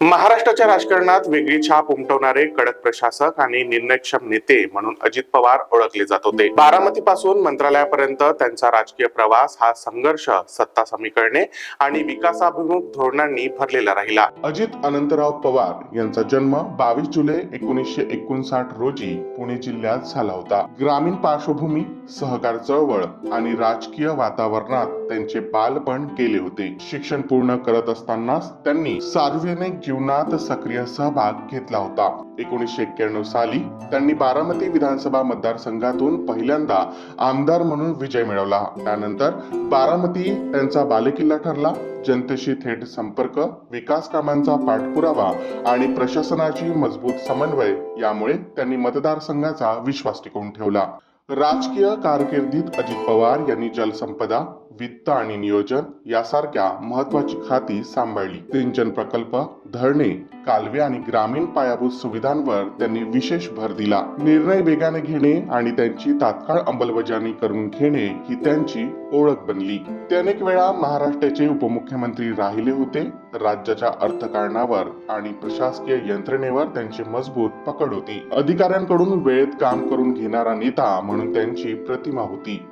महाराष्ट्राच्या राजकारणात वेगळी छाप उमटवणारे कडक प्रशासक आणि निर्णयक्षम नेते म्हणून अजित पवार ओळखले जात होते। बारामती पासून मंत्रालयापर्यंत त्यांचा राजकीय प्रवास हा संघर्ष, सत्ता समीकरणे आणि विकासाभिमुख धोरणांनी भरलेला राहिला। अजित अनंतराव पवार यांचा जन्म 22 जुलै 1959 रोजी पुणे जिल्ह्यात झाला होता। ग्रामीण पार्श्वभूमी, सहकार चळवळ आणि राजकीय वातावरणात त्यांचे बालपण गेले होते। शिक्षण पूर्ण करत असतानाच त्यांनी सार्वजनिक जीवनात सक्रिय सहभाग घेतला होता। 1991 साली त्यांनी बारामती विधानसभा मतदारसंघातून पहिल्यांदा आमदार म्हणून विजय मिळवला। त्यानंतर बारामती त्यांचा बालेकिल्ला ठरला। जनतेशी थेट संपर्क, विकास कामांचा पाठपुरावा आणि प्रशासनाची मजबूत समन्वय यामुळे त्यांनी मतदारसंघाचा विश्वास टिकवून ठेवला। राजकीय कारकिर्दीत अजित पवार यांनी जलसंपदा, वित्त आणि नियोजन यासारख्या महत्वाची खाती सांभाळली। सिंचन प्रकल्प, धरणे, कालवे आणि ग्रामीण पायाभूत सुविधांवर त्यांनी विशेष भर दिला। निर्णय वेगाने घेणे आणि त्यांची तात्काळ अंमलबजावणी करून घेणे ही त्यांची ओळख बनली। ते अनेक वेळा महाराष्ट्राचे उपमुख्यमंत्री राहिले होते। राज्याच्या अर्थकारणावर आणि प्रशासकीय यंत्रणेवर त्यांची मजबूत पकड होती। अधिकाऱ्यांकडून वेळेत काम करून घेणारा नेता म्हणून त्यांची प्रतिमा होती।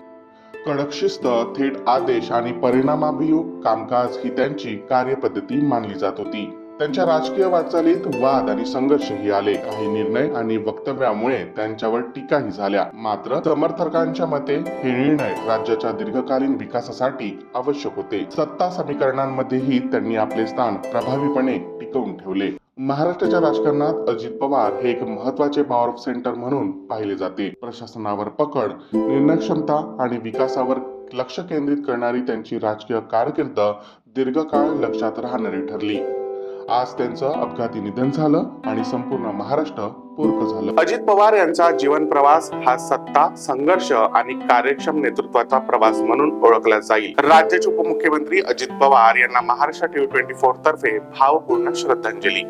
कडक शिस्त, थेट आदेश आणि परिणामाभिमुख कामकाज ही त्यांची कार्यपद्धती मानली जात होती। त्यांच्या राजकीय वाटचालीत वाद आणि संघर्षही आले। काही निर्णय आणि वक्तव्यामुळे त्यांच्यावर टीकाही झाल्या। मात्र समर्थकांच्या मते हे निर्णय राज्याच्या दीर्घकालीन विकासासाठी आवश्यक होते। सत्ता समीकरणांमध्येही त्यांनी आपले स्थान प्रभावीपणे टिकवून ठेवले। महाराष्ट्राच्या राजकारणात अजित पवार हे एक महत्त्वाचे पॉवर ऑफ सेंटर म्हणून पाहिले जाते। प्रशासनावर पकड, निर्णयक्षमता आणि विकासावर लक्ष केंद्रित करणारी त्यांची राजकीय कारकीर्द दीर्घकाळ लक्षात राहणारी ठरली। आज त्यांचं अपघाती निधन झालं आणि संपूर्ण महाराष्ट्र पोरकं झालं। अजित पवार यांचा जीवन प्रवास हा सत्ता, संघर्ष आणि कार्यक्षम नेतृत्वाचा प्रवास म्हणून ओळखला जाईल। राज्याचे उपमुख्यमंत्री अजित पवार यांना महाराष्ट्र टीव्ही 24 तर्फे भावपूर्ण श्रद्धांजली।